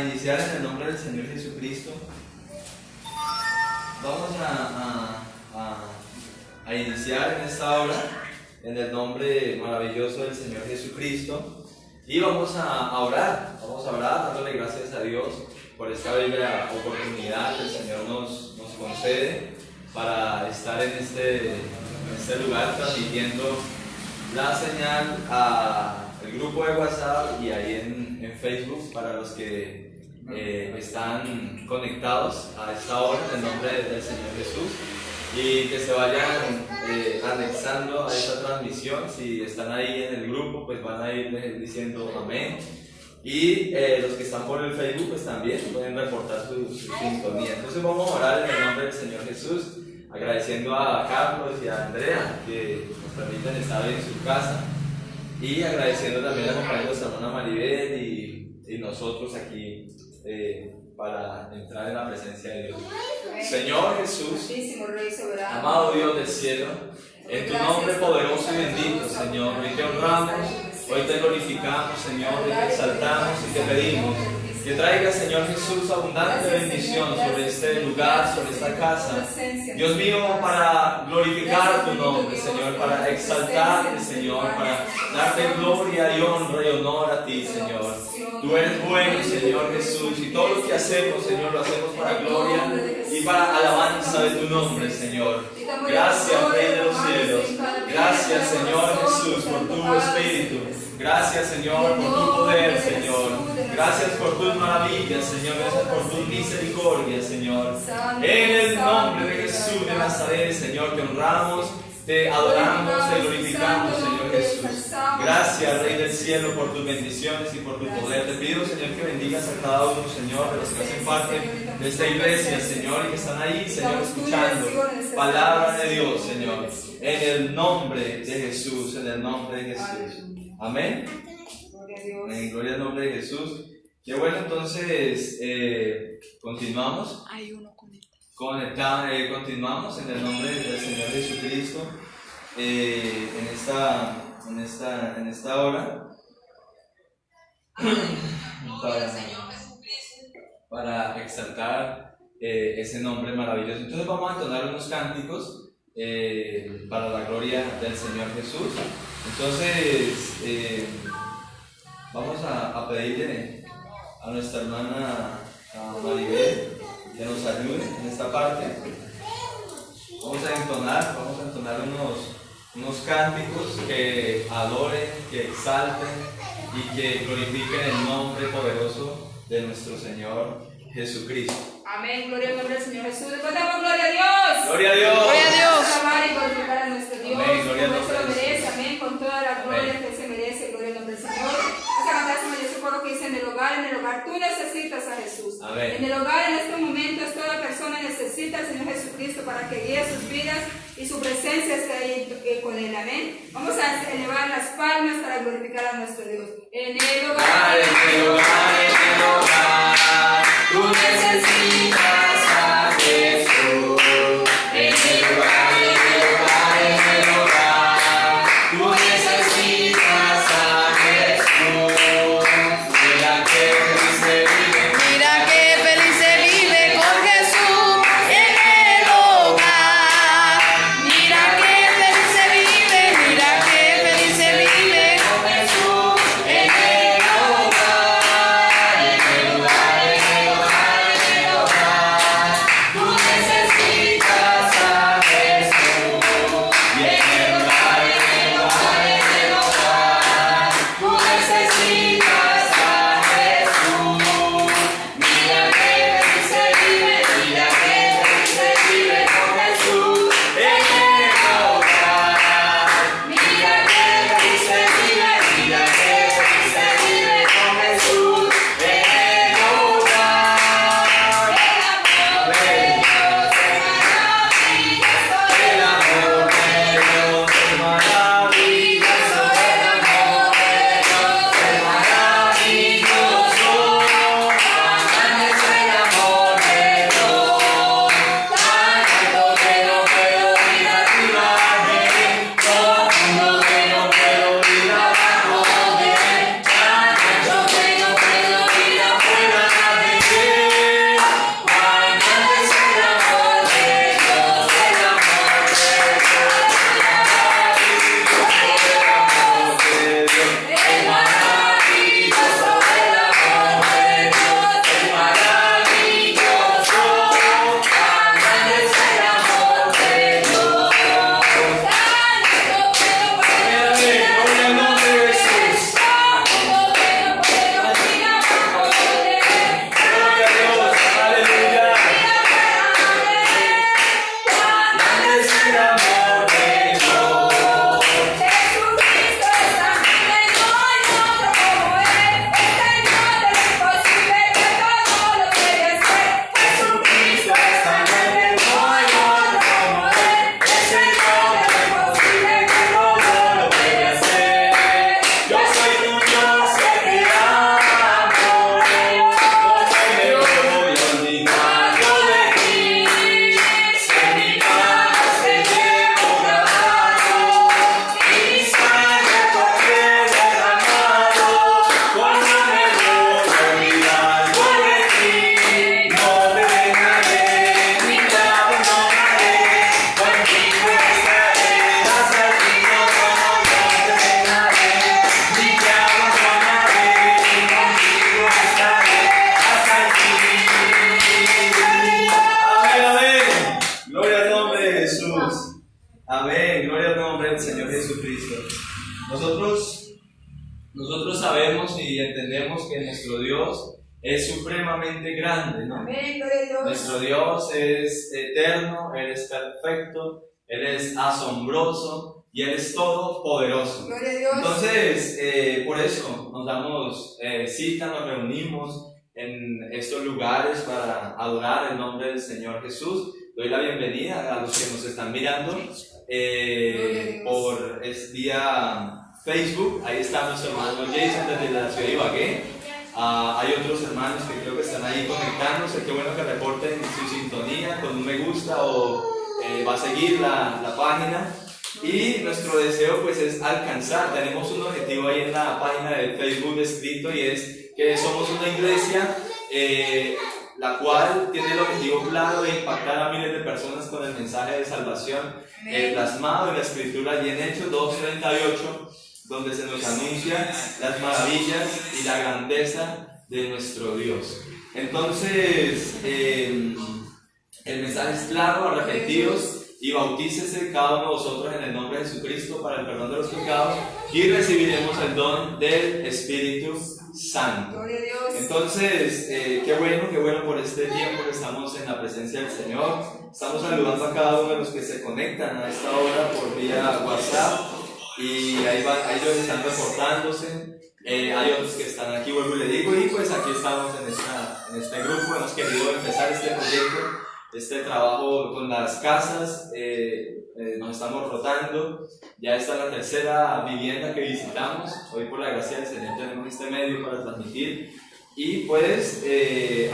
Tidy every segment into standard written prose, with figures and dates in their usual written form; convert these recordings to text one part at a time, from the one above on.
iniciar en el nombre del Señor Jesucristo. Vamos a iniciar en esta hora en el nombre maravilloso del Señor Jesucristo y vamos a orar, dándole gracias a Dios por esta bella oportunidad que el Señor nos concede para estar en este lugar transmitiendo la señal al grupo de WhatsApp y ahí en Facebook para los que están conectados a esta hora en el nombre del Señor Jesús y que se vayan anexando a esta transmisión. Si están ahí en el grupo pues van a ir diciendo amén y los que están por el Facebook pues también pueden reportar su sintonía. Entonces vamos a orar en el nombre del Señor Jesús, agradeciendo a Carlos y a Andrea que nos permiten estar en su casa y agradeciendo también a compañeros, a hermana Maribel y nosotros aquí para entrar en la presencia de Dios. Señor Jesús, amado Dios del cielo, en tu nombre poderoso y bendito, Señor, hoy te honramos, hoy te glorificamos, Señor, hoy te exaltamos y te pedimos que traiga, Señor Jesús, abundante bendición sobre este lugar, sobre esta casa. Dios mío, para glorificar tu nombre, Señor, para exaltarte, Señor, para darte gloria y honra y honor a ti, Señor. Tú eres bueno, Señor Jesús, y todo lo que hacemos, Señor, lo hacemos para gloria y para alabanza de tu nombre, Señor. Gracias, Rey de los cielos. Gracias, Señor Jesús, por tu Espíritu. Gracias, Señor, por tu poder, Señor. Gracias por tus maravillas, Señor. Gracias por tu misericordia, Señor. En el nombre de Jesús de Nazaret, Señor, te honramos, te adoramos, te glorificamos, Señor Jesús. Gracias, Rey del cielo, por tus bendiciones y por tu poder. Te pido, Señor, que bendigas a cada uno, Señor, de los que hacen parte de esta iglesia, Señor, y que están ahí, Señor, escuchando palabra de Dios, Señor. En el nombre de Jesús, en el nombre de Jesús. Amén. En gloria al nombre de Jesús. Qué bueno, entonces continuamos. Hay uno Continuamos en el nombre del Señor Jesucristo en esta hora para exaltar ese nombre maravilloso. Entonces vamos a entonar unos cánticos para la gloria del Señor Jesús. Entonces vamos a pedirle a nuestra hermana Maribel que nos ayude en esta parte. Vamos a entonar unos cánticos que adoren, que exalten y que glorifiquen el nombre poderoso de nuestro Señor Jesucristo. Amén, gloria al nombre del Señor Jesús. Después damos gloria a Dios. Gloria a Dios. Gloria a Dios. Vamos a amar y glorificar a nuestro Dios. Amén, gloria al Como nombre Él se lo de merece, Jesús. amén, con toda la gloria Amén. que Él se merece, gloria al nombre del Señor. Vamos a cantar ese maravilloso coro que dice en el hogar, tú necesitas a Jesús. Amén. En el hogar, en estos momentos, toda persona necesita al Señor Jesucristo para que guíe sus vidas y su presencia esté ahí con Él, amén. Vamos a elevar las palmas para glorificar a nuestro Dios. En el hogar, tú necesitas a Jesús. En el hogar, tú necesitas a Jesús. Mira que feliz se vive. Mira qué feliz se vive con Jesús en el hogar. Mira qué feliz se vive, mira qué feliz se vive con Jesús en el hogar. Jesucristo. Nosotros sabemos y entendemos que nuestro Dios es supremamente grande, ¿no? Amén, gloria a Dios. Nuestro Dios es eterno, Él es perfecto, Él es asombroso y Él es todopoderoso. Gloria a Dios. Entonces, por eso nos damos cita, nos reunimos en estos lugares para adorar el nombre del Señor Jesús. Doy la bienvenida a los que nos están mirando por vía Facebook. Ahí está nuestro hermano Jason desde la ciudad de Ibagué. Hay otros hermanos que creo que están ahí conectándose. Qué bueno que reporten su sintonía con un me gusta o va a seguir la página. Y nuestro deseo pues es alcanzar. Tenemos un objetivo ahí en la página de Facebook escrito, y es que somos una iglesia la cual tiene el objetivo claro de impactar a miles de personas con el mensaje de salvación plasmado en la escritura y en Hechos 2:38, donde se nos anuncian las maravillas y la grandeza de nuestro Dios. Entonces, el mensaje es claro: arrepentidos y bautícese cada uno de vosotros en el nombre de Jesucristo para el perdón de los pecados, y recibiremos el don del Espíritu Santo. Gloria a Dios. Entonces, qué bueno por este tiempo que estamos en la presencia del Señor. Estamos saludando a cada uno de los que se conectan a esta hora por vía WhatsApp, y ahí ellos están reportándose. Hay otros que están aquí, vuelvo y le digo, y pues aquí estamos en este grupo. Hemos querido empezar este proyecto, este trabajo con las casas. Nos estamos rotando. Ya esta es la tercera vivienda que visitamos. Hoy, por la gracia del Señor, tenemos este medio para transmitir, y pues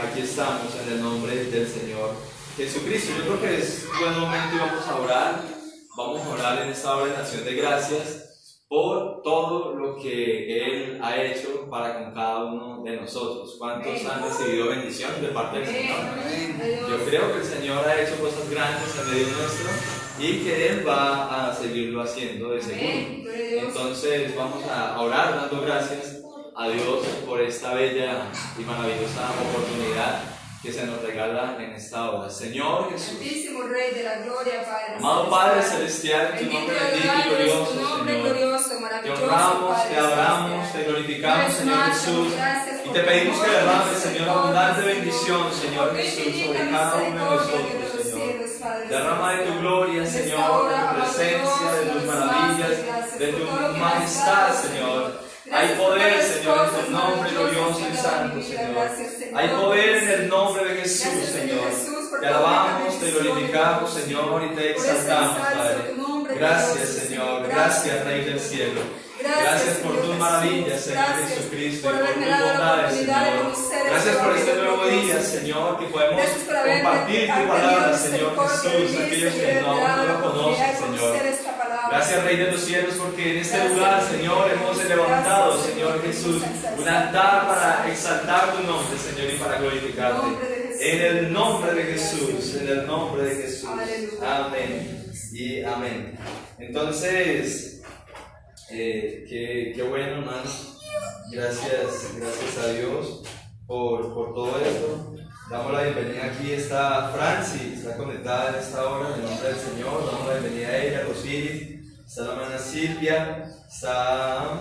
aquí estamos en el nombre del Señor Jesucristo. Yo creo que es un buen momento y vamos a orar en esta hora en acción de gracias por todo lo que Él ha hecho para con cada uno de nosotros. ¿Cuántos han recibido bendición de parte del Señor? Yo creo que el Señor ha hecho cosas grandes en medio nuestro y que Él va a seguirlo haciendo de seguro. Entonces vamos a orar dando gracias a Dios por esta bella y maravillosa oportunidad que se nos regala en esta hora. Señor Jesús, Santísimo Rey de la Gloria, Padre amado Padre Celestial, tu nombre bendito y glorioso, Señor. Te honramos, te adoramos, te glorificamos, Señor Jesús, y te pedimos que derrames, Señor, abundante bendición, Señor Jesús, sobre cada uno de nosotros, Señor. Derrama de tu gloria, Señor, de tu presencia, de tus maravillas, de tu majestad, Señor. Hay poder, Señor, en tu nombre glorioso y santo, Señor. Hay poder en el nombre de Jesús, Señor. Te alabamos, te glorificamos, Señor, y te exaltamos, Padre. Gracias, Señor. Gracias, Rey del cielo. Gracias por tus maravillas, Señor Jesucristo, y por tus bondades, Señor. Gracias por este nuevo día, Señor, que podemos compartir tu palabra, Señor Jesús, aquellos que aún no lo conocen, Señor. Gracias, Rey de los cielos, porque en este lugar, Señor, hemos levantado, Señor Jesús, un altar para exaltar tu nombre, Señor, y para glorificarte. En el nombre de Jesús, en el nombre de Jesús. Amén y amén. Entonces, qué bueno, hermanos. Gracias a Dios por todo esto. Damos la bienvenida. Aquí está Francis, está conectada en esta hora en el nombre del Señor. Damos la bienvenida a ella, Rosiris. Está la hermana Silvia. Está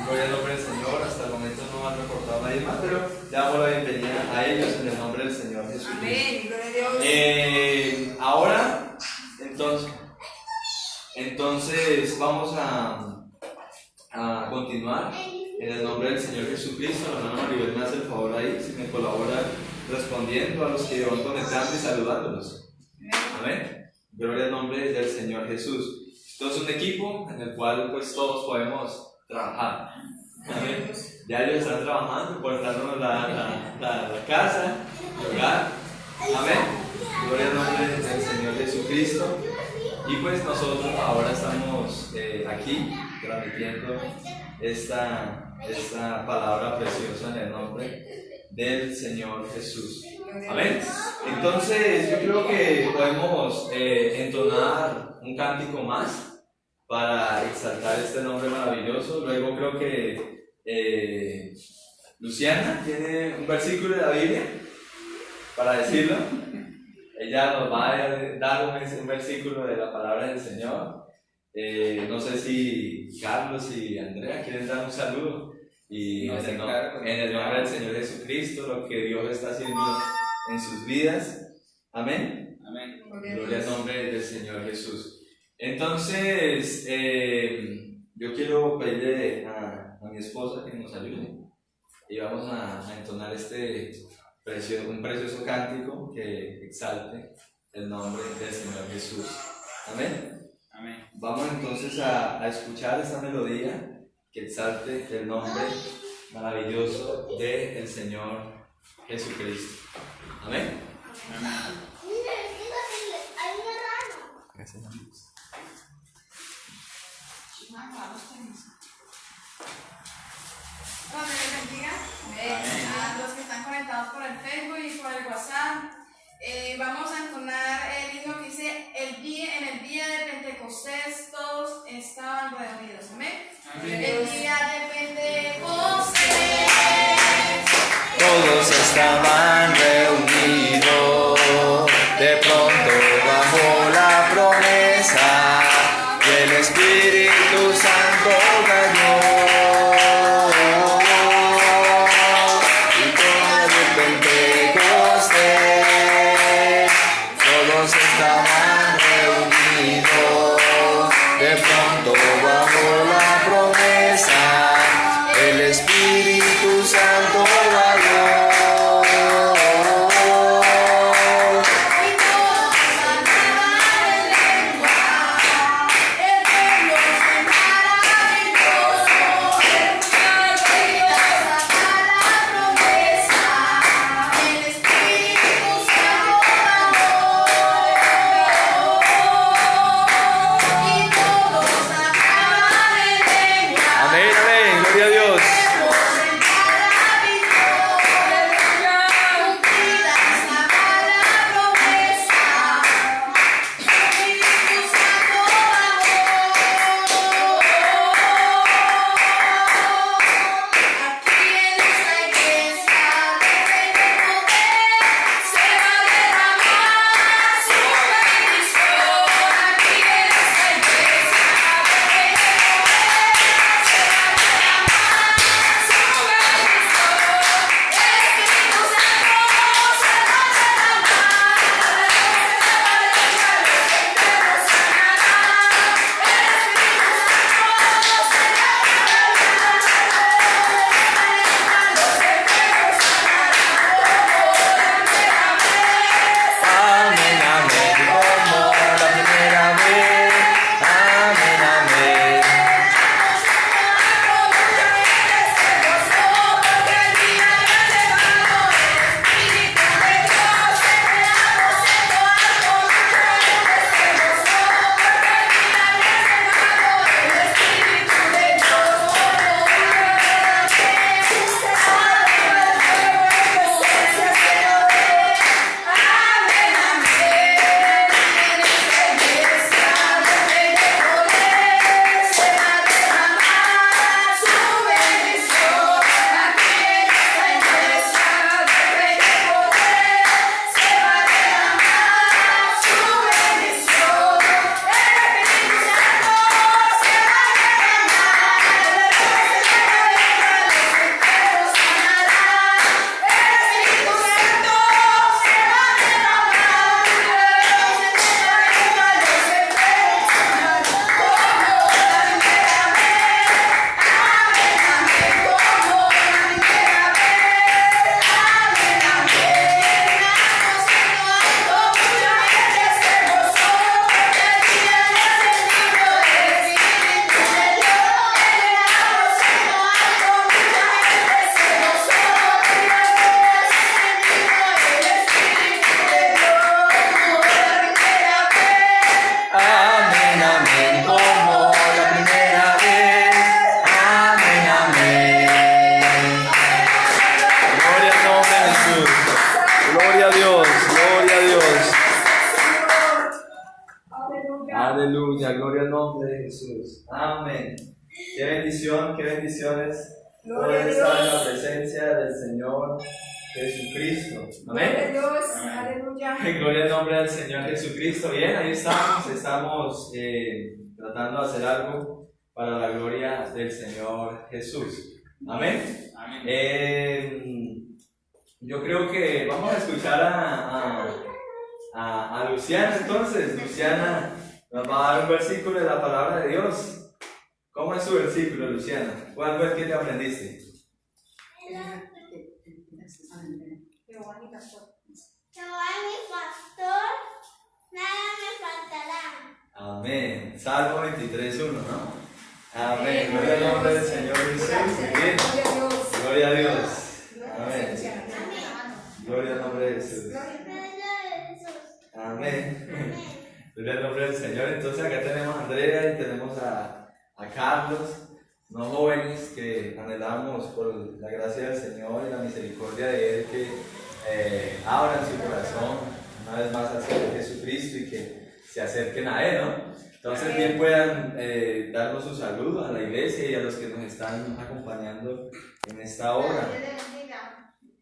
gloria al nombre del Señor. Hasta el momento no han reportado a nadie más, pero le damos la bienvenida a ellos en el nombre del Señor Jesucristo. Amén, gloria a Dios. Ahora, entonces vamos a continuar en el nombre del Señor Jesucristo. La hermana Maribel me hace el favor ahí, si me colabora respondiendo a los que van conectando y saludándolos. Amén. Gloria al nombre del Señor Jesús. Esto es un equipo en el cual pues todos podemos trabajar. Amén. Ya ellos están trabajando, portándonos la casa, el hogar. Amén. Gloria al nombre del Señor Jesucristo. Y pues nosotros ahora estamos aquí transmitiendo esta palabra preciosa en el nombre del Señor Jesús. Amén. Entonces yo creo que podemos entonar un cántico más para exaltar este nombre maravilloso. Luego creo que Luciana tiene un versículo de la Biblia para decirlo. Ella nos va a dar un versículo de la palabra del Señor. No sé si Carlos y Andrea quieren dar un saludo. Y en el nombre del Señor Jesucristo, lo que Dios está haciendo en sus vidas. Amén. Amén. Gloria al nombre del Señor Jesús. Entonces, yo quiero pedirle a mi esposa que nos ayude. Y vamos a entonar un precioso cántico que exalte el nombre del Señor Jesús. Amén. Amén. Vamos entonces a escuchar esta melodía que exalte el nombre maravilloso del Señor Jesucristo. Amén. Amén. Gracias a Dios. Dios les bendiga. A los que están conectados por el Facebook y por el WhatsApp. Vamos a entonar el himno que dice: en el día de Pentecostés todos estaban reunidos. Amén. Amén. El día de Pentecostés Todos estaban reunidos, de pronto bajó la promesa y el Espíritu Santo cayó. Y con el Pentecostés todos estaban reunidos, de pronto bajó la promesa, el Espíritu Santo bajó. Amén, amén, gloria a Dios. Amén, amén, como la primera vez. Amén, amén. Amén, amén, como la primera vez. Amén, amén. Gloria al nombre de Jesús. Gloria a Dios, gloria a Dios. Aleluya, gloria al nombre de Jesús. Amén. Qué bendición, qué bendiciones. Poder estar en la presencia del Señor Jesucristo. Gloria a Amén. Dios, aleluya. Gloria al nombre del Señor Jesucristo. Bien, ahí estamos tratando de hacer algo para la gloria del Señor Jesús. Amén. Amén. Yo creo que vamos a escuchar a Luciana. Entonces, Luciana nos va a dar un versículo de la palabra de Dios. ¿Cómo es su versículo, Luciana? ¿Cuál fue el que te aprendiste? Jehová mi pastor. Jehová mi pastor, nada me faltará. Amén. Salmo 23:1, ¿no? Amén. Gloria al nombre del Señor Jesús. Bien. Gloria a Dios. Gloria a Dios. Amén. Luciana. Gloria al nombre de Jesús. Amén. Amén. Gloria al nombre del Señor. Entonces acá tenemos a Andrea y tenemos a Carlos, unos jóvenes que anhelamos por la gracia del Señor y la misericordia de Él que abran su corazón una vez más hacia Jesucristo y que se acerquen a Él, ¿no? Entonces bien puedan darnos un saludo a la iglesia y a los que nos están acompañando en esta hora.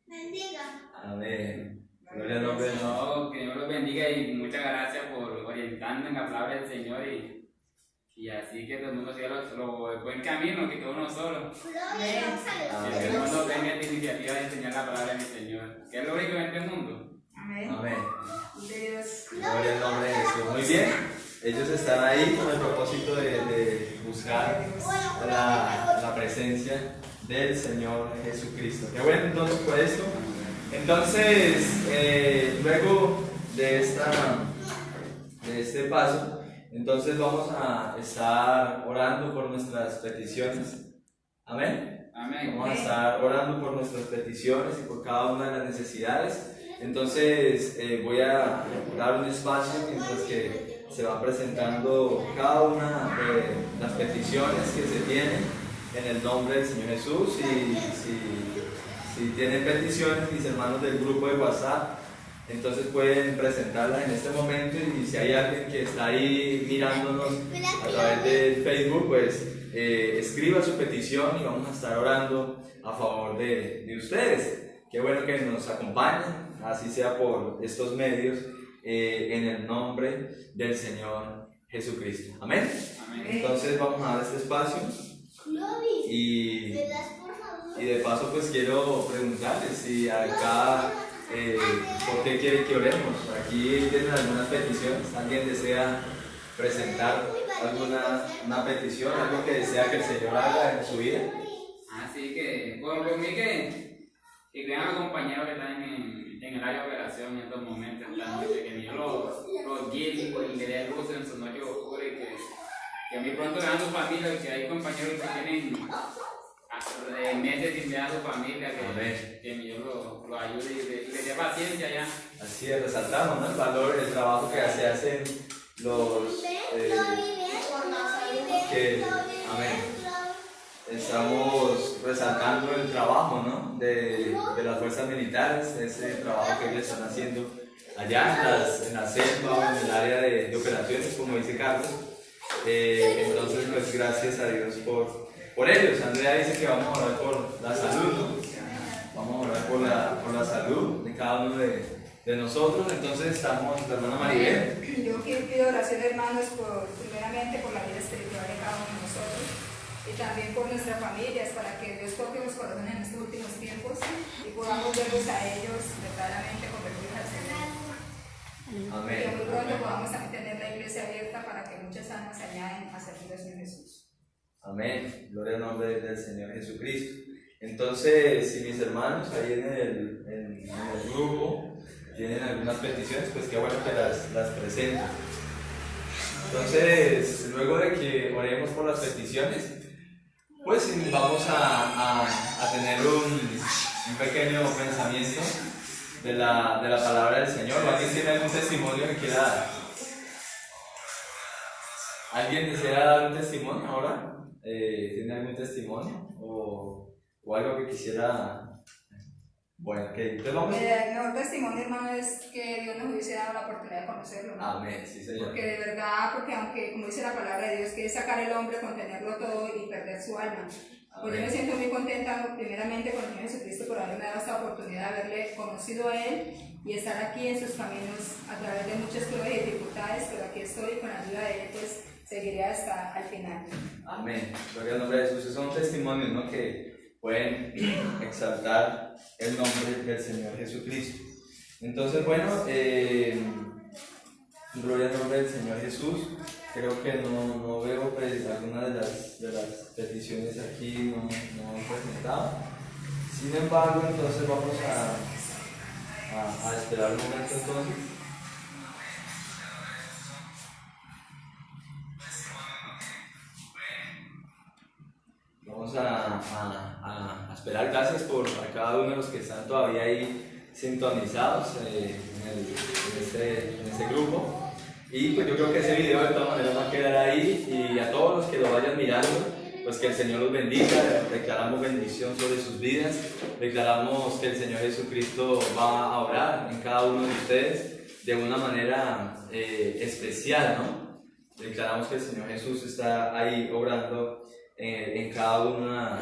Bendiga. Amén. Gloria al nombre del Señor. No, que Dios los bendiga y muchas gracias por orientarnos en la palabra del Señor y así que todo el mundo siga el buen camino, que todo uno solo. Gloria, vamos a Que Dios. todo el mundo tenga esta iniciativa de enseñar la palabra del Señor, que es lo único en este mundo. Amén. Amén. Dios. Gloria al nombre de Jesús. Muy bien. Ellos están ahí con el propósito de buscar la presencia del Señor Jesucristo. Qué bueno entonces por esto. Entonces, luego de este paso, entonces vamos a estar orando por nuestras peticiones. Amén. Amén. Vamos a estar orando por nuestras peticiones y por cada una de las necesidades. Entonces voy a dar un espacio mientras que se va presentando cada una de las peticiones que se tienen en el nombre del Señor Jesús. Y si tienen peticiones, mis hermanos del grupo de WhatsApp, entonces pueden presentarlas en este momento. Y si hay alguien que está ahí mirándonos a través de Facebook, pues escriba su petición y vamos a estar orando a favor de ustedes. Qué bueno que nos acompañen, así sea por estos medios, en el nombre del Señor Jesucristo. Amén. Amén. Entonces vamos a dar este espacio y de paso pues quiero preguntarles si acá por qué quieren que oremos. Aquí tienen algunas peticiones. ¿Alguien desea presentar una petición, algo que desea que el Señor haga en su vida? Así que, por mí que crean a los compañeros que están en el área de operación en estos momentos, en la noche, que Dios los guíe y le dé luz en su noche oscura y que a mí pronto vean su familia y que hay compañeros que tienen meses sin ver a su familia, que Dios lo ayude y le dé paciencia ya. Así es, resaltamos, ¿no?, el valor, el trabajo que se hacen los amén. Estamos resaltando el trabajo, ¿no?, de las fuerzas militares, ese trabajo que ellos están haciendo allá en la selva o en el área de operaciones, como dice Carlos. Entonces, pues gracias a Dios por ellos. Andrea dice que vamos a orar por la salud, ¿no? Vamos a orar por la salud de cada uno de nosotros. Entonces estamos, la hermana Maribel. Yo pido oración, hermanos, primeramente por la vida espiritual de cada uno de nosotros y también por nuestras familias, para que Dios toque los corazones en estos últimos tiempos y podamos verlos a ellos verdaderamente convertidos al Señor. Amén. Y muy pronto podamos también tener la iglesia abierta para que muchas almas se añaden a servir al Señor Jesús. Amén. Gloria al nombre del Señor Jesucristo. Entonces, si mis hermanos ahí en el grupo tienen algunas peticiones, pues qué bueno que las presenten. Entonces, luego de que oremos por las peticiones, pues vamos a tener un pequeño pensamiento de la palabra del Señor. ¿Alguien tiene algún testimonio que quiera dar? ¿Alguien desea dar un testimonio ahora? ¿Tiene algún testimonio? ¿O algo que quisiera? Bueno, ok, entonces vamos. El mejor testimonio, hermano, es que Dios nos hubiese dado la oportunidad de conocerlo, ¿no? Amén, sí, Señor. Porque de verdad, aunque como dice la palabra de Dios, quiere sacar el hombre, contenerlo todo y perder su alma. Pues yo me siento muy contenta primeramente con el Señor Jesucristo por haberme dado esta oportunidad de haberle conocido a Él y estar aquí en sus caminos a través de muchas pruebas y dificultades, pero aquí estoy con la ayuda de Él, pues seguiré hasta el final. Amén. Gloria al nombre de Jesús. Esos son testimonios, ¿no?, que pueden exaltar el nombre del Señor Jesucristo. Entonces, bueno, gloria al nombre del Señor Jesús. Creo que no veo pues, alguna de las peticiones aquí, no han presentado. Sin embargo, entonces vamos a esperar un momento entonces. Vamos a esperar. Gracias a cada uno de los que están todavía ahí sintonizados en este grupo. Y pues yo creo que ese video de todas maneras va a quedar ahí, y a todos los que lo vayan mirando, pues que el Señor los bendiga. Declaramos bendición sobre sus vidas, declaramos que el Señor Jesucristo va a obrar en cada uno de ustedes de una manera especial, ¿no? Declaramos que el Señor Jesús está ahí obrando en cada una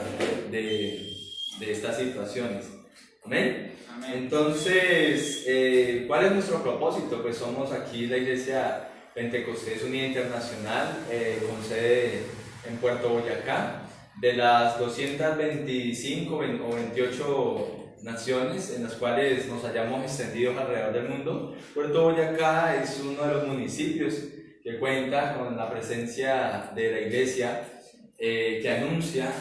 de estas situaciones. Amén. Entonces, ¿cuál es nuestro propósito? Pues somos aquí la Iglesia Pentecostés Unida Internacional, con sede en Puerto Boyacá. De las 225 o 28 naciones en las cuales nos hayamos extendido alrededor del mundo, Puerto Boyacá es uno de los municipios que cuenta con la presencia de la Iglesia que anuncia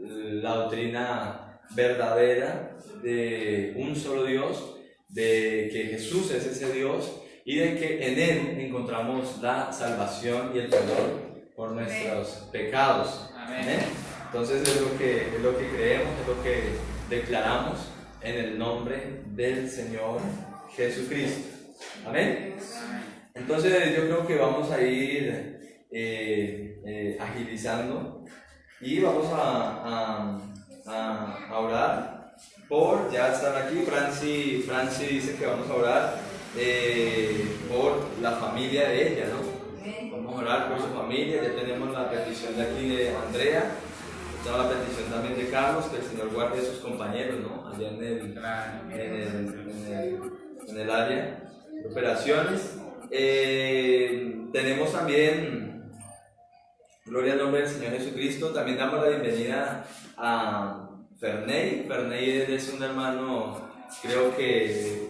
la doctrina verdadera de un solo Dios, de que Jesús es ese Dios y de que en Él encontramos la salvación y el perdón por nuestros pecados. Amén. Entonces es lo que creemos, es lo que declaramos en el nombre del Señor Jesucristo. Amén. Entonces yo creo que vamos a ir agilizando y vamos a orar por, ya están aquí, Franci dice que vamos a orar por la familia de ella, ¿no? Vamos a orar por su familia. Ya tenemos la petición de aquí de Andrea, tenemos la petición también de Carlos, que el Señor guarde a sus compañeros, ¿no?, allá en el área de operaciones. Tenemos también, gloria al nombre del Señor Jesucristo, también damos la bienvenida a Ferney. Ferney es un hermano, creo que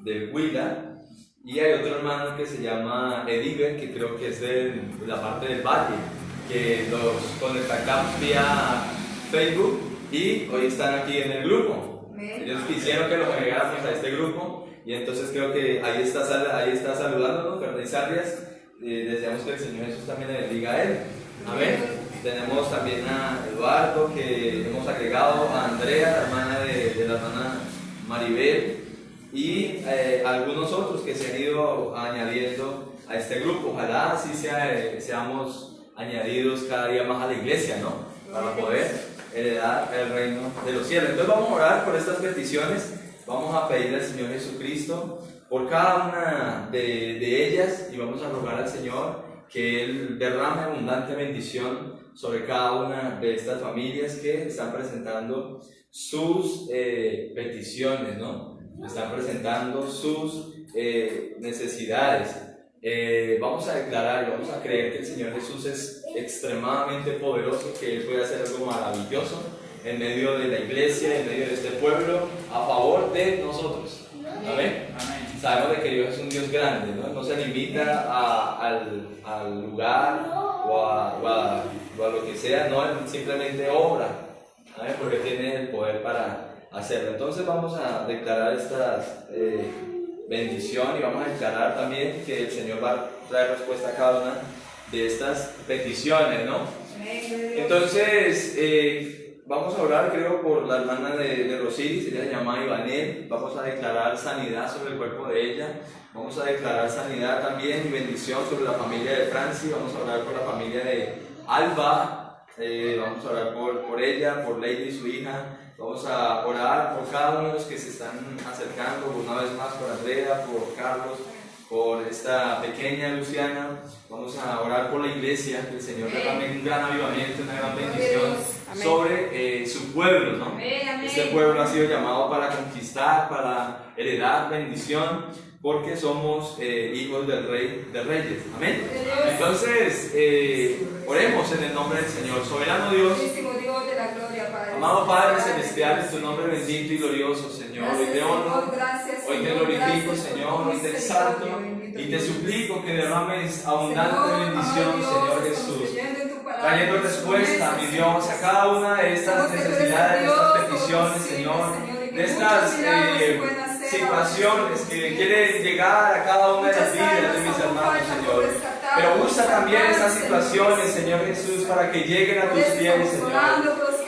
de Huila, y hay otro hermano que se llama Ediver, que creo que es de la parte del valle, que los conectamos vía Facebook y hoy están aquí en el grupo. Ellos quisieron que los agregáramos a este grupo, y entonces creo que ahí está saludándonos Ferney Sarrias. Deseamos que el Señor Jesús también le bendiga a él. Amén. Tenemos también a Eduardo, que hemos agregado, a Andrea, la hermana de la hermana Maribel, y algunos otros que se han ido añadiendo a este grupo. Ojalá así seamos añadidos cada día más a la iglesia, ¿no?, para poder heredar el reino de los cielos. Entonces vamos a orar por estas peticiones, vamos a pedirle al Señor Jesucristo por cada una de ellas, y vamos a rogar al Señor que Él derrame abundante bendición sobre cada una de estas familias que están presentando sus peticiones, ¿no? Están presentando sus necesidades. Vamos a declarar y vamos a creer que el Señor Jesús es extremadamente poderoso, que Él puede hacer algo maravilloso en medio de la iglesia, en medio de este pueblo, a favor de nosotros. Amén. Sabemos de que Dios es un Dios grande, ¿no? No se limita al lugar o a lo que sea, no, Él simplemente obra, ¿sabes? Porque tiene el poder para hacerlo. Entonces vamos a declarar esta bendición, y vamos a declarar también que el Señor va a traer respuesta a cada una de estas peticiones, ¿no? Entonces vamos a orar, creo, por la hermana de Rosilis. Ella se llama Ivanel. Vamos a declarar sanidad sobre el cuerpo de ella. Vamos a declarar sanidad también y bendición sobre la familia de Franci. Vamos a orar por la familia de Alba. Vamos a orar por ella, por Lady y su hija. Vamos a orar por cada uno de los que se están acercando, una vez más por Andrea, por Carlos, por esta pequeña Luciana. Vamos a orar por la iglesia, que el Señor derrame un gran avivamiento, una gran bendición sobre su pueblo, ¿no? Este pueblo ha sido llamado para conquistar, para heredar bendición. porque somos hijos del Rey de Reyes. Amén. Entonces, oremos en el nombre del Señor. Soberano Dios, Dios de la gloria, Padre. amado Padre Celestial, en tu nombre bendito y glorioso, Señor. Hoy te honro, hoy te glorifico, Señor, hoy te exalto y te suplico que derrames abundante bendición, Señor Jesús, trayendo respuesta, mi Dios, a cada una de estas necesidades, de estas peticiones, Señor, de estas situaciones que quieren llegar a cada una de las vidas de mis hermanos, Señor. Pero usa también esas situaciones, Señor Jesús, para que lleguen a tus pies, Señor.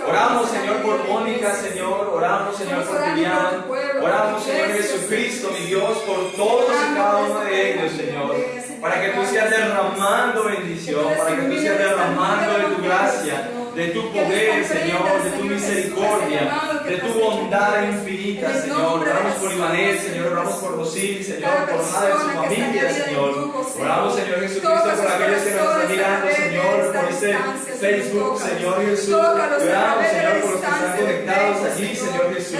Oramos, Señor, por Mónica, Señor. Oramos, Señor, por Vivian. Oramos, Señor Jesucristo, mi Dios, por todos y cada uno de ellos, Señor. Para que tú seas derramando bendición, para que tú seas derramando de tu gracia, de tu poder, Señor, de tu misericordia, de tu bondad infinita, Señor. Oramos por Ivanel, Señor. Oramos por Rosy, Señor, por madre de su familia, Señor. Oramos, Señor Jesucristo, por aquellos que nos están mirando, Señor, por este Facebook, Señor Jesús. Oramos, Señor, por los que están conectados allí, Señor Jesús.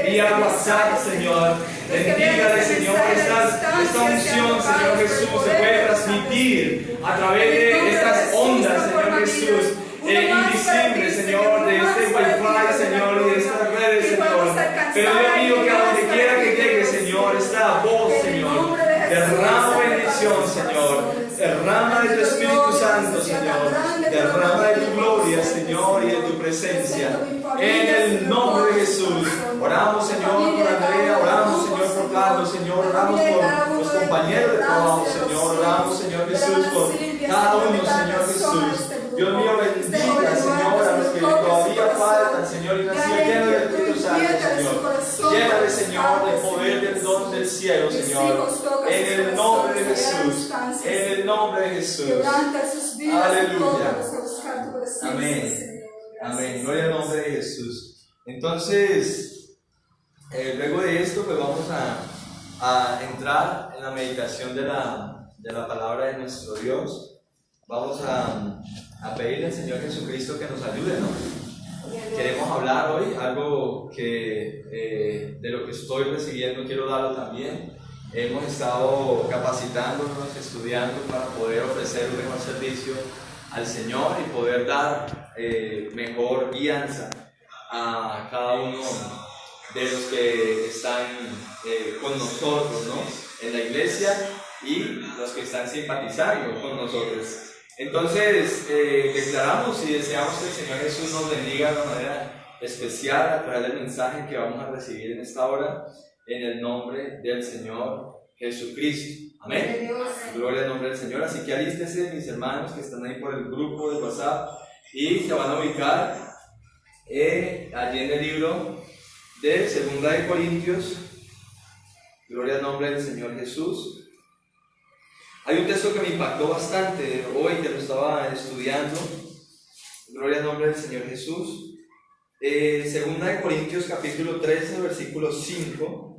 Vía WhatsApp, Señor. Bendígale, Señor, esta unción, Señor Jesús, se puede transmitir a través de estas ondas, Señor Jesús, invisibles, Señor, de este Wi-Fi, Señor, y de estas redes, Señor. Pero yo pido que a donde quiera que llegue, Señor, esta voz, Señor, derrama bendición, Señor. Derrama de tu Espíritu Santo, Señor. Derrama de tu gloria, Señor, y de tu presencia. En el nombre de Jesús. Oramos, Señor, por Andrea. Oramos, Señor, por Carlos, Señor. Oramos por los compañeros de trabajo, Señor. Oramos, Señor Jesús, por cada uno, Señor Jesús. Dios mío, bendiga, Señor, a los que todavía faltan, Señor, y han sido llenos del Espíritu Santo, Señor. Llénale, Señor, del poder del don del cielo, Señor. En el nombre de Jesús. En el nombre de Jesús. Aleluya. Amén. Amén. Gloria al nombre de Jesús. Entonces, luego de esto, pues vamos a entrar en la meditación de la palabra de nuestro Dios. Vamos a pedirle al Señor Jesucristo que nos ayude, ¿no? Queremos hablar hoy algo que de lo que estoy recibiendo quiero darlo también. Hemos estado capacitándonos, estudiando para poder ofrecer un mejor servicio al Señor y poder dar mejor guianza a cada uno de los que están con nosotros, ¿no? En la iglesia y los que están simpatizando con nosotros. Entonces, declaramos y deseamos que el Señor Jesús nos bendiga de una manera especial a través del mensaje que vamos a recibir en esta hora, en el nombre del Señor Jesucristo. Amén. Gloria al nombre del Señor. Así que alístense, mis hermanos que están ahí por el grupo de WhatsApp y se van a ubicar allí en el libro de 2 de Corintios. Gloria al nombre del Señor Jesús. Hay un texto que me impactó bastante hoy que lo estaba estudiando. Gloria al nombre del Señor Jesús. 2 de Corintios capítulo 13, versículo 5.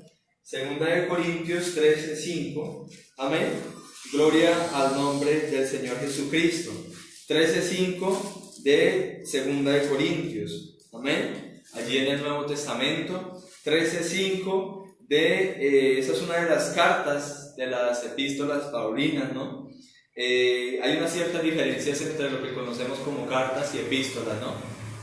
2 de Corintios 13, 5. Amén. Gloria al nombre del Señor Jesucristo. 13, 5 de 2 de Corintios. Amén. Allí en el Nuevo Testamento. 13, 5 esa es una de las cartas de las epístolas paulinas, ¿no? Hay unas ciertas diferencias entre lo que conocemos como cartas y epístolas, ¿no?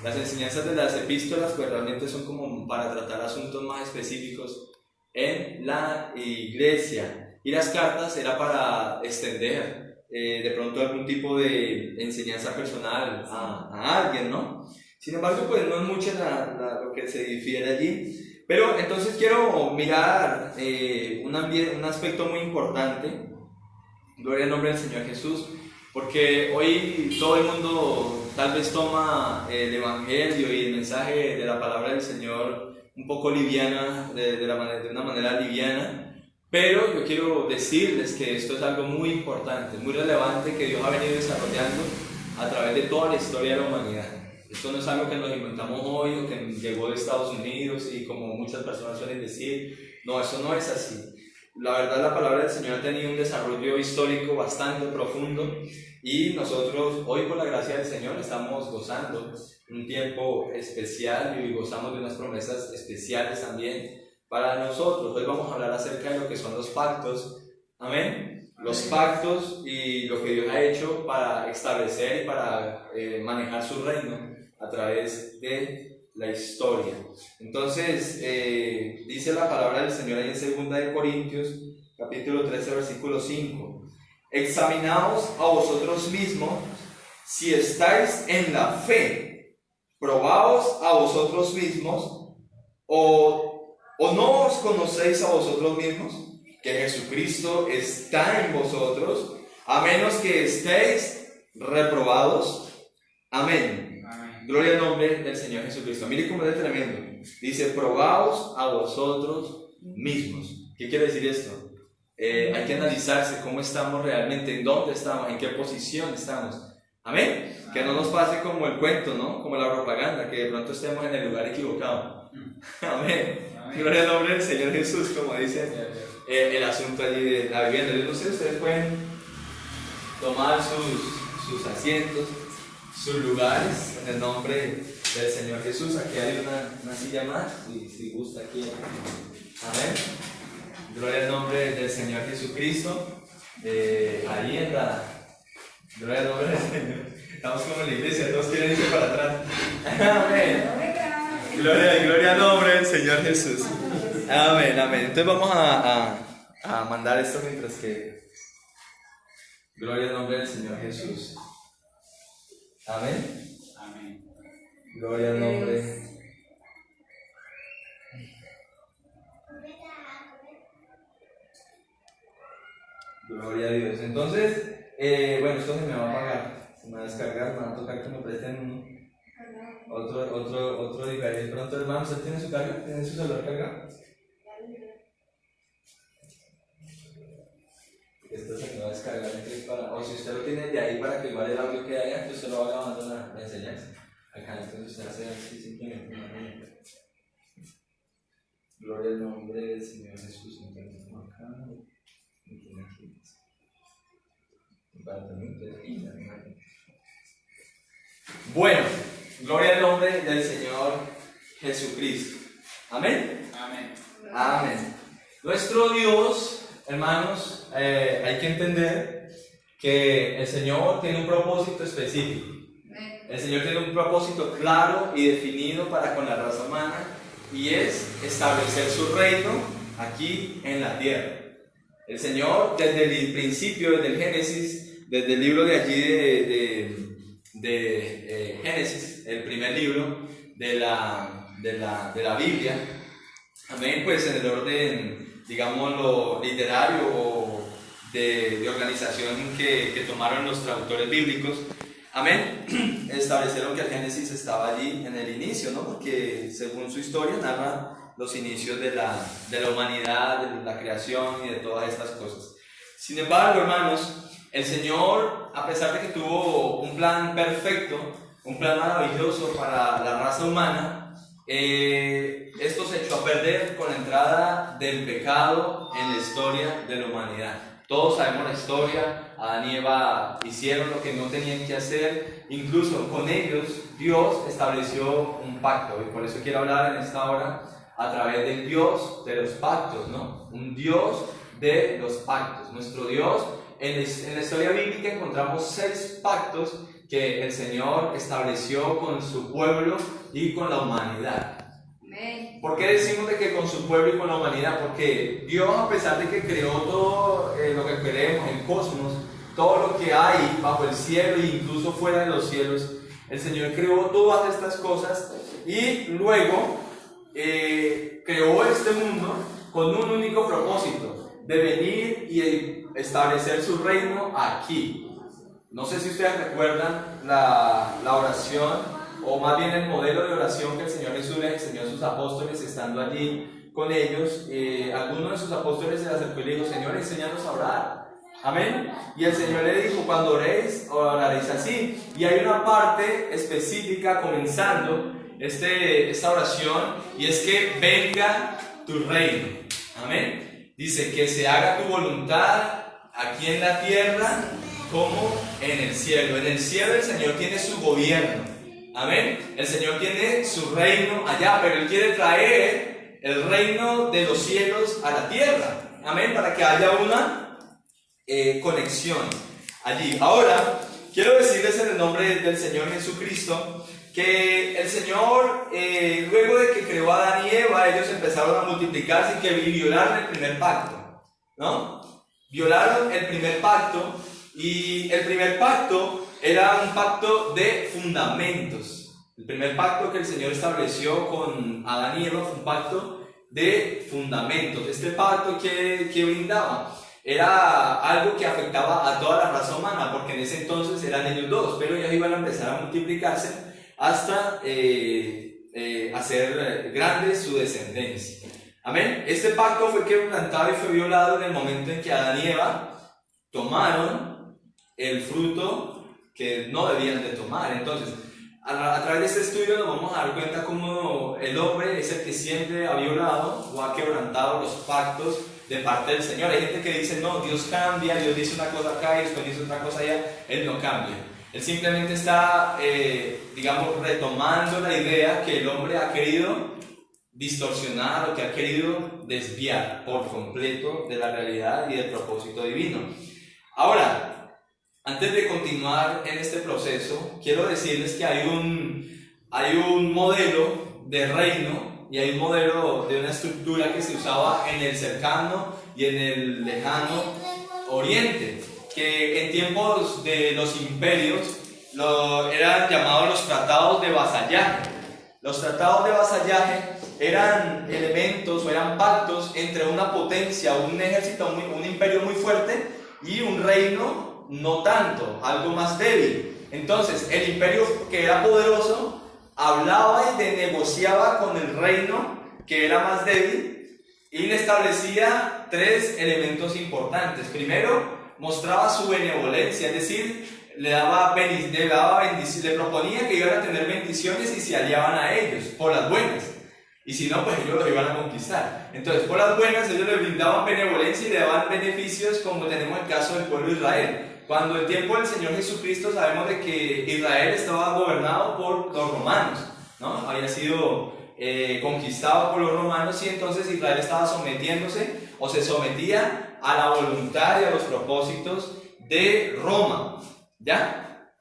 Las enseñanzas de las epístolas pues realmente son como para tratar asuntos más específicos en la iglesia, y las cartas era para extender de pronto algún tipo de enseñanza personal a alguien, ¿no? Sin embargo, pues no es mucho lo que se difiere allí. Pero entonces quiero mirar un aspecto muy importante. Gloria al nombre del Señor Jesús, porque hoy todo el mundo tal vez toma el Evangelio y el mensaje de la palabra del Señor un poco liviana, de una manera liviana, pero yo quiero decirles que esto es algo muy importante, muy relevante, que Dios ha venido desarrollando a través de toda la historia de la humanidad. Esto no es algo que nos inventamos hoy o que llegó de Estados Unidos y como muchas personas suelen decir, no, eso no es así. La verdad, la palabra del Señor ha tenido un desarrollo histórico bastante profundo y nosotros hoy, por la gracia del Señor, estamos gozando un tiempo especial y gozamos de unas promesas especiales también para nosotros. Hoy vamos a hablar acerca de lo que son los pactos. Amén. Los pactos y lo que Dios ha hecho para establecer y para manejar su reino a través de la historia. Entonces, dice la palabra del Señor ahí en 2 de Corintios, capítulo 13, versículo 5. Examinaos a vosotros mismos si estáis en la fe. Probaos a vosotros mismos, o no os conocéis a vosotros mismos, que Jesucristo está en vosotros, a menos que estéis reprobados. Amén. Amén. Gloria al nombre del Señor Jesucristo. Mire cómo es tremendo. Dice, probaos a vosotros mismos. ¿Qué quiere decir esto? Hay que analizarse cómo estamos realmente, en dónde estamos, en qué posición estamos. Amén. Que no nos pase como el cuento, ¿no? Como la propaganda, que de pronto estemos en el lugar equivocado. Amén. Gloria al nombre del Señor Jesús, como dice el asunto allí de la vivienda. Yo no sé, ustedes pueden tomar sus asientos, sus lugares, en el nombre del Señor Jesús. Aquí hay una silla más, si gusta aquí. Amén. Gloria al nombre del Señor Jesucristo. Ahí en la... Gloria al nombre del Señor. Estamos como en la iglesia, todos quieren irse para atrás. Amén. Gloria al nombre del Señor Jesús. Amén, amén. Entonces vamos a mandar esto mientras que... Gloria al nombre del Señor Jesús. Amén. Amén. Gloria al nombre. Gloria a Dios. Entonces, bueno, esto se me va a apagar, se me va a descargar, me va a tocar que me presten otro diferente. Pronto, hermano, ¿usted tiene su carga? ¿Tiene su celular cargado? Esto se me va a descargar, o si usted lo tiene de ahí para que igual el audio quede allá, entonces usted lo va grabando la enseñanza. Acá, entonces usted hace así simplemente. Gloria al nombre del Señor Jesús. Entonces, acá. Bueno, gloria al nombre del Señor Jesucristo. Amén. Amén. Amén. Nuestro Dios, hermanos, hay que entender que el Señor tiene un propósito específico. El Señor tiene un propósito claro y definido para con la raza humana, y es establecer su reino aquí en la tierra. El Señor, desde el principio, desde el Génesis, desde el libro de allí de Génesis, el primer libro de la Biblia, amén, pues en el orden, digámoslo, literario o de organización que tomaron los traductores bíblicos, amén, establecieron que el Génesis estaba allí en el inicio, ¿no? Porque según su historia narra los inicios de la humanidad, de la creación y de todas estas cosas. Sin embargo, hermanos, el Señor, a pesar de que tuvo un plan perfecto, un plan maravilloso para la raza humana, esto se echó a perder con la entrada del pecado en la historia de la humanidad. Todos sabemos la historia. Adán y Eva hicieron lo que no tenían que hacer. Incluso con ellos Dios estableció un pacto, y por eso quiero hablar en esta hora a través del Dios de los pactos, ¿no? Un Dios de los pactos. Nuestro Dios, en la historia bíblica encontramos 6 pactos que el Señor estableció con su pueblo y con la humanidad. ¿Por qué decimos de que con su pueblo y con la humanidad? Porque Dios, a pesar de que creó todo lo que creemos, el cosmos, todo lo que hay bajo el cielo e incluso fuera de los cielos, el Señor creó todas estas cosas y luego creó este mundo con un único propósito: de venir y establecer su reino aquí. No sé si ustedes recuerdan la oración, o más bien el modelo de oración que el Señor Jesús les enseñó a sus apóstoles estando allí con ellos. Alguno de sus apóstoles se le acercó y le dijo: Señor, enséñanos a orar. Amén. Y el Señor le dijo: cuando oréis, oraréis así. Y hay una parte específica comenzando esta oración, y es que venga tu reino. Amén. Dice: que se haga tu voluntad aquí en la tierra como en el cielo. En el cielo el Señor tiene su gobierno. Amén. El Señor tiene su reino allá, pero Él quiere traer el reino de los cielos a la tierra. Amén, para que haya una conexión allí. Ahora, quiero decirles en el nombre del Señor Jesucristo que el Señor, luego de que creó a Adán y Eva, ellos empezaron a multiplicarse y violaron el primer pacto, ¿no? Violaron el primer pacto, y el primer pacto era un pacto de fundamentos. El primer pacto que el Señor estableció con Adán y Eva fue un pacto de fundamentos. Este pacto que brindaba era algo que afectaba a toda la raza humana, porque en ese entonces eran ellos dos, pero ellos iban a empezar a multiplicarse hasta hacer grande su descendencia. Amén. Este pacto fue quebrantado y fue violado en el momento en que Adán y Eva tomaron el fruto que no debían de tomar. Entonces, a través de este estudio nos vamos a dar cuenta cómo el hombre es el que siempre ha violado o ha quebrantado los pactos de parte del Señor. Hay gente que dice, no, Dios cambia, Dios dice una cosa acá y después dice otra cosa allá. Él no cambia. Él simplemente está, digamos, retomando la idea que el hombre ha querido distorsionar o que ha querido desviar por completo de la realidad y del propósito divino. Ahora, antes de continuar en este proceso, quiero decirles que hay un modelo de reino y hay un modelo de una estructura que se usaba en el cercano y en el lejano Oriente, que en tiempos de los imperios eran llamados los tratados de vasallaje. Los tratados de vasallaje eran elementos o eran pactos entre una potencia, un ejército, un imperio muy fuerte y un reino no tanto, algo más débil. Entonces el imperio que era poderoso hablaba y negociaba con el reino que era más débil y le establecía tres elementos importantes. Primero, mostraba su benevolencia, es decir, le proponía que iban a tener bendiciones y se aliaban a ellos por las buenas, y si no, pues ellos los iban a conquistar. Entonces, por las buenas, ellos les brindaban benevolencia y le daban beneficios, como tenemos el caso del pueblo de Israel. Cuando el tiempo del Señor Jesucristo, sabemos de que Israel estaba gobernado por los romanos, ¿no? Había sido conquistado por los romanos, y entonces Israel estaba sometiéndose o se sometía a la voluntad y a los propósitos de Roma, ¿ya?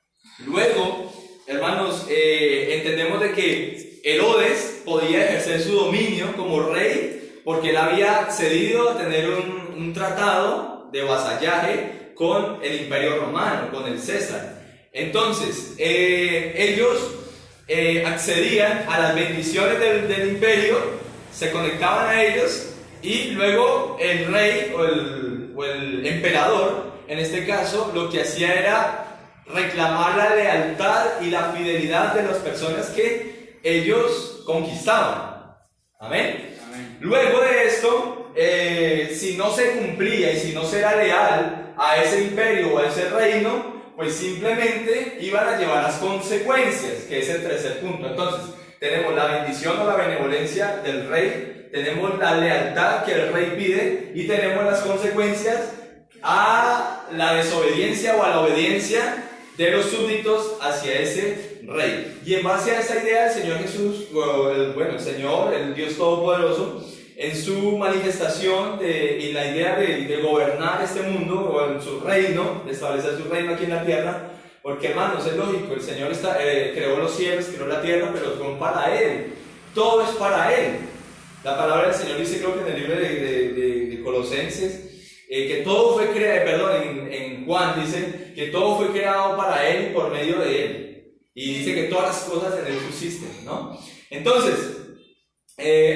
Luego, hermanos, entendemos de que Herodes podía ejercer su dominio como rey porque él había accedido a tener un tratado de vasallaje con el imperio romano, con el César. Entonces, ellos accedían a las bendiciones del imperio, se conectaban a ellos, y luego el rey o el emperador, en este caso, lo que hacía era reclamar la lealtad y la fidelidad de las personas que ellos conquistaban. Amén. Amén. Luego de esto, si no se cumplía y si no se era leal a ese imperio o a ese reino, pues simplemente iban a llevar las consecuencias, que es el tercer punto. Entonces, tenemos la bendición o la benevolencia del rey, tenemos la lealtad que el rey pide, y tenemos las consecuencias a la desobediencia o a la obediencia de los súbditos hacia ese rey. Y en base a esa idea, el Señor Jesús, el Señor, el Dios Todopoderoso, en su manifestación y la idea de gobernar este mundo, o en su reino, de establecer su reino aquí en la tierra, porque, hermanos, es lógico, el Señor creó los cielos, creó la tierra, pero son para Él, todo es para Él. La palabra del Señor dice, creo que en el libro de Colosenses, que todo fue creado, en Juan dice que todo fue creado para Él y por medio de Él, y dice que todas las cosas en Él subsisten, ¿no? Entonces,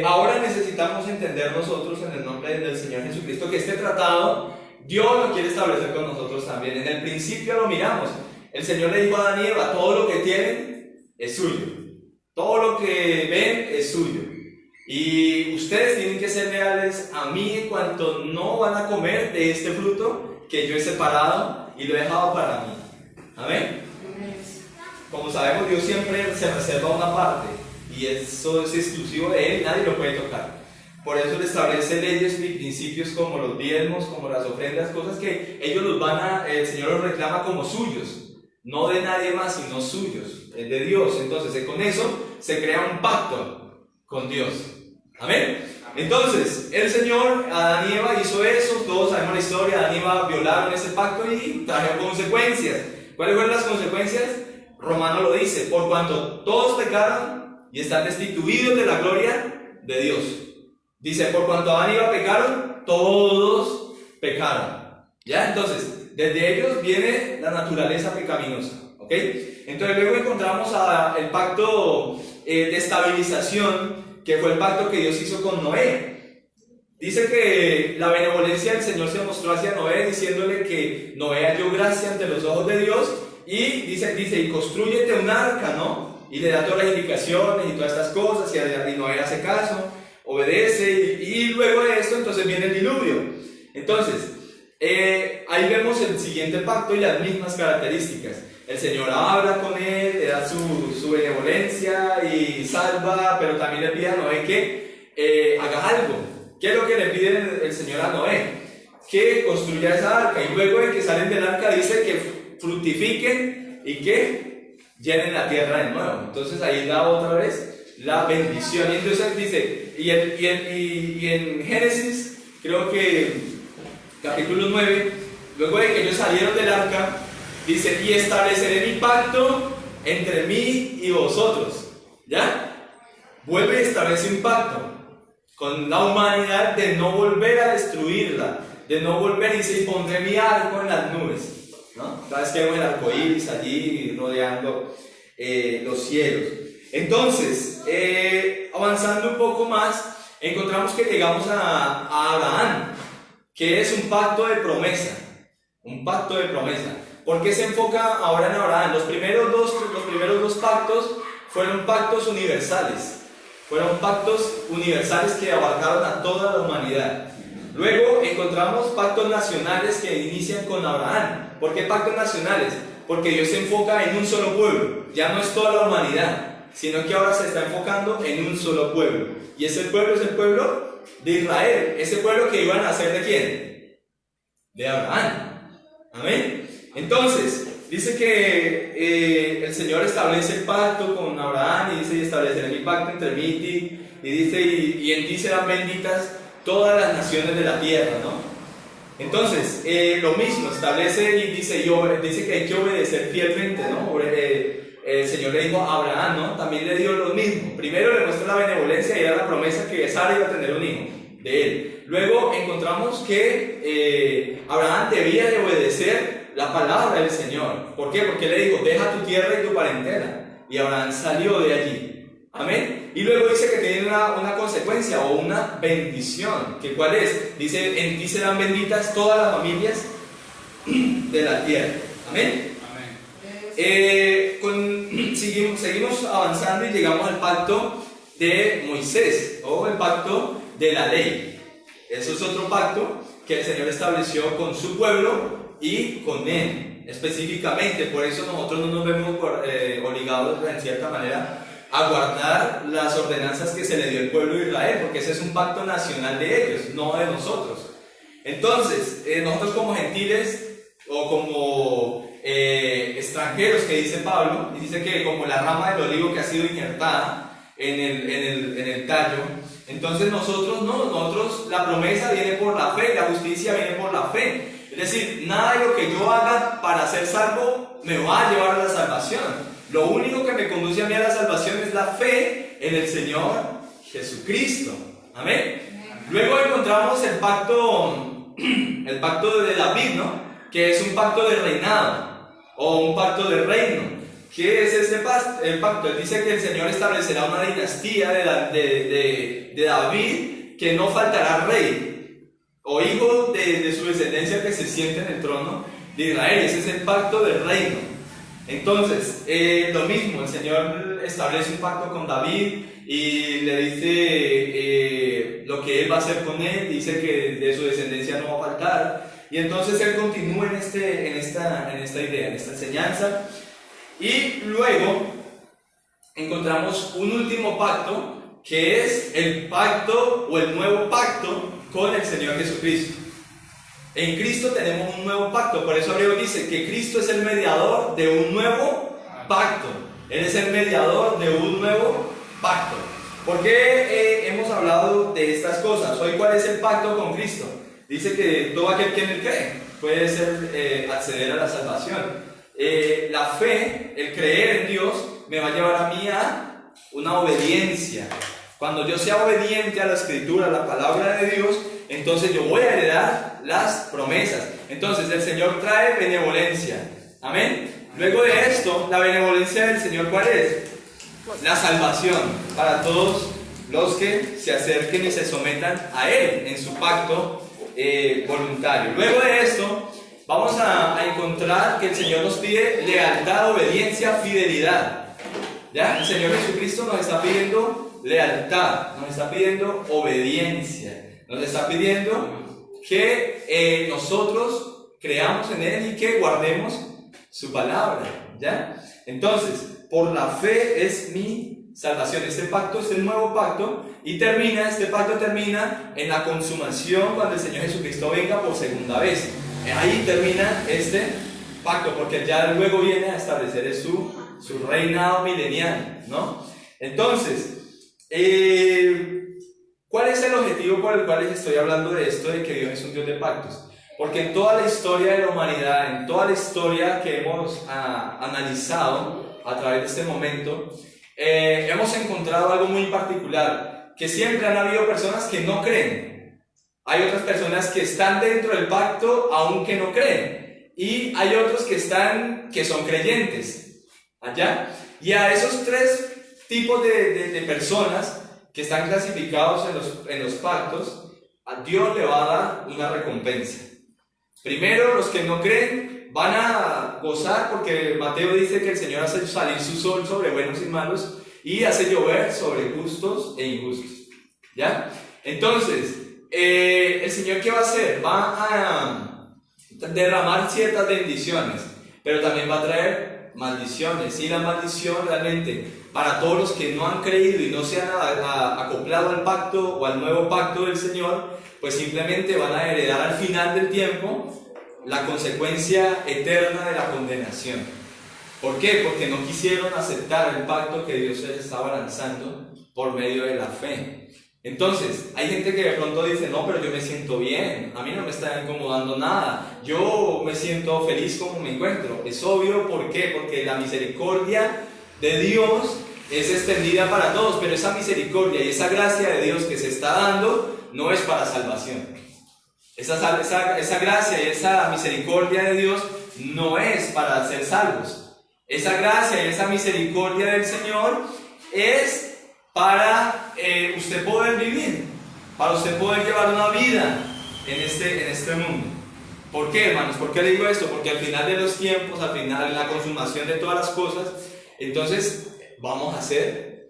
ahora necesitamos entender nosotros, en el nombre del Señor Jesucristo, que este tratado Dios lo quiere establecer con nosotros también. En el principio lo miramos, el Señor le dijo a Adán y Eva, todo lo que tienen es suyo, todo lo que ven es suyo, y ustedes tienen que ser leales a mí en cuanto no van a comer de este fruto que yo he separado y lo he dejado para mí. Amén. Como sabemos, Dios siempre se reserva una parte, y eso es exclusivo de Él, nadie lo puede tocar. Por eso le establece leyes y principios como los diezmos, como las ofrendas, cosas que ellos el Señor los reclama como suyos, no de nadie más, sino suyos, de Dios. Entonces, con eso se crea un pacto con Dios. Amén. Entonces, el Señor, Adán y Eva hizo eso, todos sabemos la historia, Adán y Eva violaron ese pacto y trajeron consecuencias. ¿Cuáles fueron las consecuencias? Romano lo dice, por cuanto todos pecaron y están destituidos de la gloria de Dios. Dice, por cuanto Adán y Eva pecaron, todos pecaron. ¿Ya? Entonces, desde ellos viene la naturaleza pecaminosa. ¿Ok? Entonces luego encontramos el pacto de estabilización, que fue el pacto que Dios hizo con Noé. Dice que la benevolencia del Señor se mostró hacia Noé, diciéndole que Noé halló gracia ante los ojos de Dios, y dice, y constrúyete un arca, ¿no? Y le da todas las indicaciones y todas estas cosas, y Noé hace caso, obedece, y luego de esto entonces viene el diluvio. Entonces, ahí vemos el siguiente pacto y las mismas características. El Señor habla con él, le da su benevolencia y salva, pero también le pide a Noé que haga algo. ¿Qué es lo que le pide el Señor a Noé? Que construya esa arca, y luego de que salen del arca dice que fructifiquen y que llenen la tierra de nuevo. Entonces ahí da otra vez la bendición. Y entonces dice, y en Génesis, creo que capítulo 9, luego de que ellos salieron del arca, dice, y estableceré mi pacto entre mí y vosotros. ¿Ya? Vuelve y establece un pacto con la humanidad de no volver a destruirla, de no volver, y pondré mi arco en las nubes, ¿no? Cada vez que vemos el arco iris allí rodeando los cielos. Entonces, avanzando un poco más, encontramos que llegamos a Abraham, que es un pacto de promesa. Un pacto de promesa. ¿Por qué se enfoca ahora en Abraham? Los primeros dos pactos fueron pactos universales. Fueron pactos universales que abarcaron a toda la humanidad. Luego encontramos pactos nacionales que inician con Abraham. ¿Por qué pactos nacionales? Porque Dios se enfoca en un solo pueblo. Ya no es toda la humanidad, sino que ahora se está enfocando en un solo pueblo. Y ese pueblo es el pueblo de Israel. Ese pueblo que iban a ser ¿de quién? De Abraham. Amén. Entonces, dice que el Señor establece el pacto con Abraham, y dice, y estableceré mi pacto entre mí y ti, y dice, y en ti serán benditas todas las naciones de la tierra, ¿no? Entonces, lo mismo, establece y dice que hay que obedecer fielmente, ¿no? El Señor le dijo a Abraham, ¿no? También le dio lo mismo. Primero le muestra la benevolencia y era la promesa que Sara iba a tener un hijo de él. Luego encontramos que Abraham debía de obedecer la palabra del Señor. ¿Por qué? Porque le dijo, deja tu tierra y tu parentela. Y Abraham salió de allí. Amén. Y luego dice que tiene una consecuencia o una bendición. ¿Que cuál es? Dice, en ti serán benditas todas las familias de la tierra. Amén. Seguimos avanzando y llegamos al pacto de Moisés, o el pacto de la ley. Eso es otro pacto que el Señor estableció con su pueblo y con él específicamente. Por eso nosotros no nos vemos obligados en cierta manera a guardar las ordenanzas que se le dio al pueblo de Israel, porque ese es un pacto nacional de ellos, no de nosotros. Entonces, nosotros como gentiles o como extranjeros, que dice Pablo, y dice que como la rama del olivo que ha sido injertada en el tallo, entonces nosotros la promesa viene por la fe, la justicia viene por la fe. Es decir, nada de lo que yo haga para ser salvo me va a llevar a la salvación. Lo único que me conduce a mí a la salvación es la fe en el Señor Jesucristo. Amén. Luego encontramos el pacto de David, ¿no? Que es un pacto de reinado o un pacto de reino. ¿Qué es este pacto? Él dice que el Señor establecerá una dinastía de David, que no faltará rey o hijo de su descendencia que se siente en el trono de Israel. Ese es el pacto del reino. Entonces, lo mismo, el Señor establece un pacto con David y le dice lo que Él va a hacer con él. Dice que de su descendencia no va a faltar. Y entonces Él continúa en esta idea, en esta enseñanza. Y luego encontramos un último pacto, que es el pacto o el nuevo pacto con el Señor Jesucristo. En Cristo tenemos un nuevo pacto. Por eso Hebreo dice que Cristo es el mediador de un nuevo pacto. Él es el mediador de un nuevo pacto. ¿Por qué hemos hablado de estas cosas? Hoy, ¿cuál es el pacto con Cristo? Dice que todo aquel que en él cree puede acceder a la salvación. La fe, el creer en Dios, me va a llevar a mí a una obediencia. Cuando yo sea obediente a la Escritura, a la palabra de Dios, entonces yo voy a heredar las promesas. Entonces el Señor trae benevolencia. Amén. Luego de esto, la benevolencia del Señor, ¿cuál es? La salvación para todos los que se acerquen y se sometan a Él en su pacto voluntario. Luego de esto, vamos a encontrar que el Señor nos pide lealtad, obediencia, fidelidad. ¿Ya? El Señor Jesucristo nos está pidiendo lealtad, nos está pidiendo obediencia, nos está pidiendo que nosotros creamos en Él y que guardemos su palabra. ¿Ya? Entonces, por la fe es mi salvación. Este pacto es el nuevo pacto y este pacto termina en la consumación cuando el Señor Jesucristo venga por segunda vez. Ahí termina este pacto, porque ya luego viene a establecer su reinado milenial, ¿no? Entonces, ¿cuál es el objetivo por el cual les estoy hablando de esto, de que Dios es un Dios de pactos? Porque en toda la historia de la humanidad, en toda la historia que hemos analizado a través de este momento, hemos encontrado algo muy particular, que siempre han habido personas que no creen. Hay otras personas que están dentro del pacto aunque no creen, y hay otros que son creyentes allá. Y a esos tres tipos de personas que están clasificados en los pactos, a Dios le va a dar una recompensa. Primero, los que no creen van a gozar, porque Mateo dice que el Señor hace salir su sol sobre buenos y malos y hace llover sobre justos e injustos. ¿Ya? Entonces, el Señor, ¿qué va a hacer? Va a derramar ciertas bendiciones, pero también va a traer maldiciones. Y la maldición realmente, para todos los que no han creído y no se han acoplado al pacto o al nuevo pacto del Señor, pues simplemente van a heredar al final del tiempo la consecuencia eterna de la condenación. ¿Por qué? Porque no quisieron aceptar el pacto que Dios les estaba lanzando por medio de la fe. Entonces, hay gente que de pronto dice, no, pero yo me siento bien, a mí no me está incomodando nada, yo me siento feliz como me encuentro. Es obvio, ¿por qué? Porque la misericordia de Dios es extendida para todos, pero esa misericordia y esa gracia de Dios que se está dando no es para salvación. Esa gracia y esa misericordia de Dios no es para ser salvos. Esa gracia y esa misericordia del Señor es para usted poder vivir, para usted poder llevar una vida en este mundo. ¿Por qué, hermanos? ¿Por qué le digo esto? Porque al final de los tiempos, al final, en la consumación de todas las cosas, entonces vamos a ser,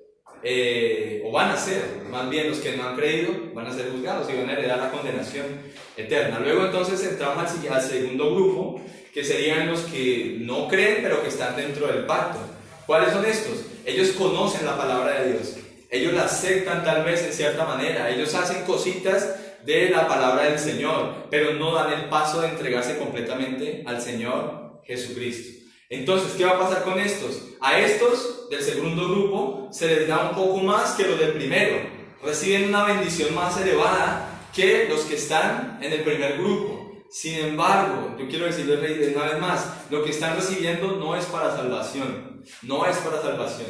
o van a ser, más bien los que no han creído, van a ser juzgados y van a heredar la condenación eterna. Luego entonces entramos al segundo grupo, que serían los que no creen, pero que están dentro del pacto. ¿Cuáles son estos? Ellos conocen la palabra de Dios, ellos la aceptan tal vez en cierta manera, ellos hacen cositas de la palabra del Señor, pero no dan el paso de entregarse completamente al Señor Jesucristo. Entonces, ¿qué va a pasar con estos? A estos del segundo grupo se les da un poco más que los del primero. Reciben una bendición más elevada que los que están en el primer grupo. Sin embargo, yo quiero decirles una vez más, lo que están recibiendo no es para salvación, no es para salvación,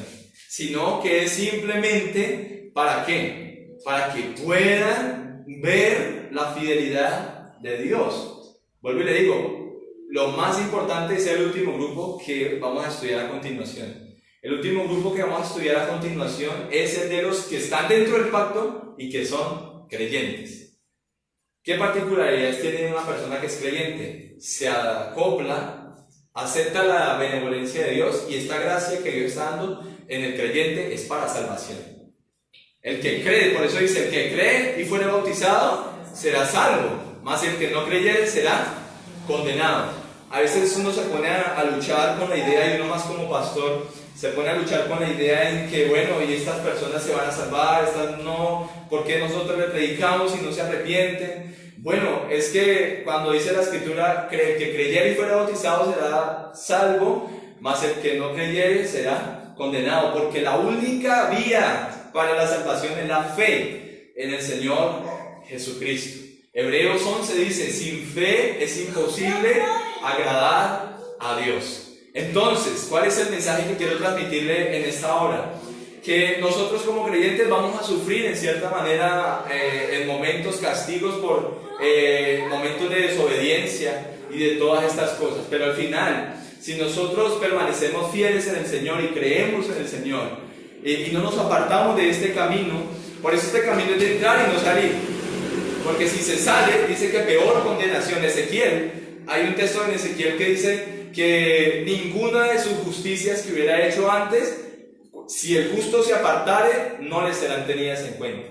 sino que es simplemente ¿para qué? Para que puedan ver la fidelidad de Dios. Vuelvo y le digo, lo más importante es el último grupo que vamos a estudiar a continuación. El último grupo que vamos a estudiar a continuación es el de los que están dentro del pacto y que son creyentes. ¿Qué particularidades tiene una persona que es creyente? Se acopla, acepta la benevolencia de Dios, y esta gracia que Dios está dando en el creyente es para salvación. El que cree, por eso dice, el que cree y fuere bautizado será salvo, mas el que no creyere será condenado. A veces uno se pone a luchar con la idea, y uno más como pastor se pone a luchar con la idea en que, bueno, y estas personas se van a salvar, estas no, ¿por qué nosotros le predicamos y no se arrepienten? Bueno, es que cuando dice la Escritura, el que creyere y fuera bautizado será salvo, mas el que no creyere será condenado, porque la única vía para la salvación es la fe en el Señor Jesucristo. Hebreos 11 dice, sin fe es imposible agradar a Dios. Entonces, ¿cuál es el mensaje que quiero transmitirle en esta hora? Que nosotros como creyentes vamos a sufrir en cierta manera en momentos castigos por momentos de desobediencia y de todas estas cosas, pero al final, si nosotros permanecemos fieles en el Señor y creemos en el Señor y no nos apartamos de este camino, por eso este camino es de entrar y no salir, porque si se sale, dice que peor condenación. Ezequiel, hay un texto en Ezequiel que dice que ninguna de sus justicias que hubiera hecho antes, si el justo se apartare, no le serán tenidas en cuenta.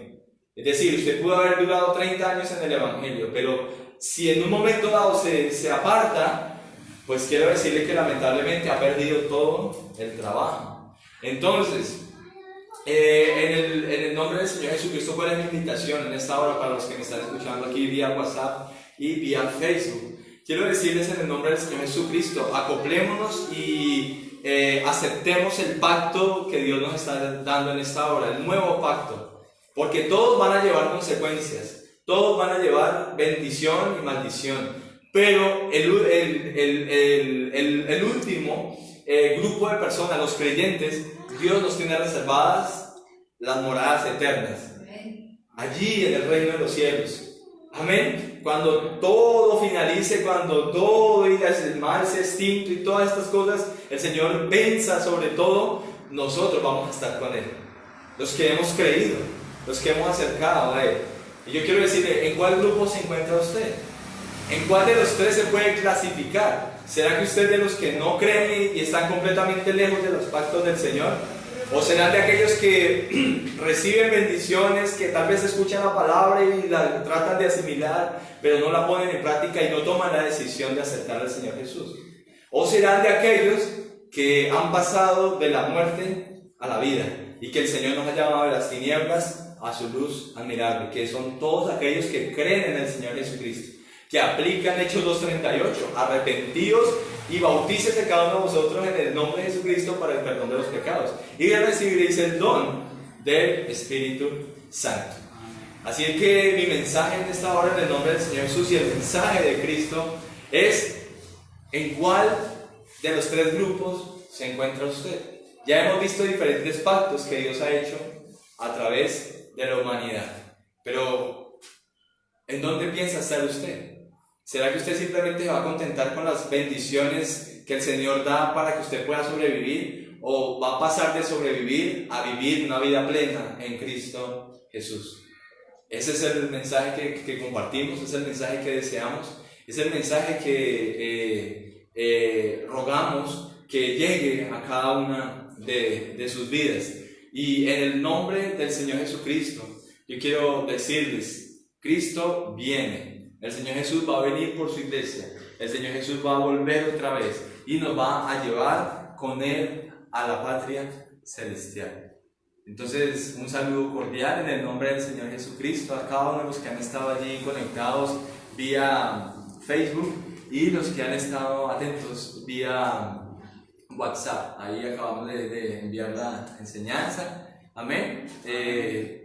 Es decir, usted pudo haber durado 30 años en el Evangelio, pero si en un momento dado se aparta, pues quiero decirle que lamentablemente ha perdido todo el trabajo. Entonces, en el nombre del Señor Jesucristo, ¿cuál es mi invitación en esta hora para los que me están escuchando aquí vía WhatsApp y vía Facebook? Quiero decirles en el nombre del Señor Jesucristo, acoplémonos y aceptemos el pacto que Dios nos está dando en esta hora, el nuevo pacto, porque todos van a llevar consecuencias, todos van a llevar bendición y maldición, pero el último grupo de personas, los creyentes, Dios nos tiene reservadas las moradas eternas, allí en el reino de los cielos. Amén. Cuando todo finalice, cuando todo y el mal se extinto y todas estas cosas, el Señor venza sobre todo, nosotros vamos a estar con Él. Los que hemos creído, los que hemos acercado a Él. Y yo quiero decirle, ¿en cuál grupo se encuentra usted? ¿En cuál de los tres se puede clasificar? ¿Será que usted es de los que no creen y están completamente lejos de los pactos del Señor? ¿O serán de aquellos que reciben bendiciones, que tal vez escuchan la palabra y la tratan de asimilar, pero no la ponen en práctica y no toman la decisión de aceptar al Señor Jesús? ¿O serán de aquellos que han pasado de la muerte a la vida y que el Señor nos ha llamado de las tinieblas a su luz admirable, que son todos aquellos que creen en el Señor Jesucristo, que aplican Hechos 2:38, arrepentíos y bautícese cada uno de vosotros en el nombre de Jesucristo para el perdón de los pecados, y recibiréis el don del Espíritu Santo. Así es que mi mensaje en esta hora en el nombre del Señor Jesús y el mensaje de Cristo es: ¿en cuál de los tres grupos se encuentra usted? Ya hemos visto diferentes pactos que Dios ha hecho a través de la humanidad, pero ¿en dónde piensa estar usted? ¿Será que usted simplemente se va a contentar con las bendiciones que el Señor da para que usted pueda sobrevivir? ¿O va a pasar de sobrevivir a vivir una vida plena en Cristo Jesús? Ese es el mensaje que compartimos, es el mensaje que deseamos, es el mensaje que rogamos que llegue a cada una de sus vidas. Y en el nombre del Señor Jesucristo, yo quiero decirles, Cristo viene. El Señor Jesús va a venir por su iglesia. El Señor Jesús va a volver otra vez y nos va a llevar con Él a la patria celestial. Entonces, un saludo cordial en el nombre del Señor Jesucristo a cada uno de los que han estado allí conectados vía Facebook y los que han estado atentos vía WhatsApp. Ahí acabamos de enviar la enseñanza. Amén.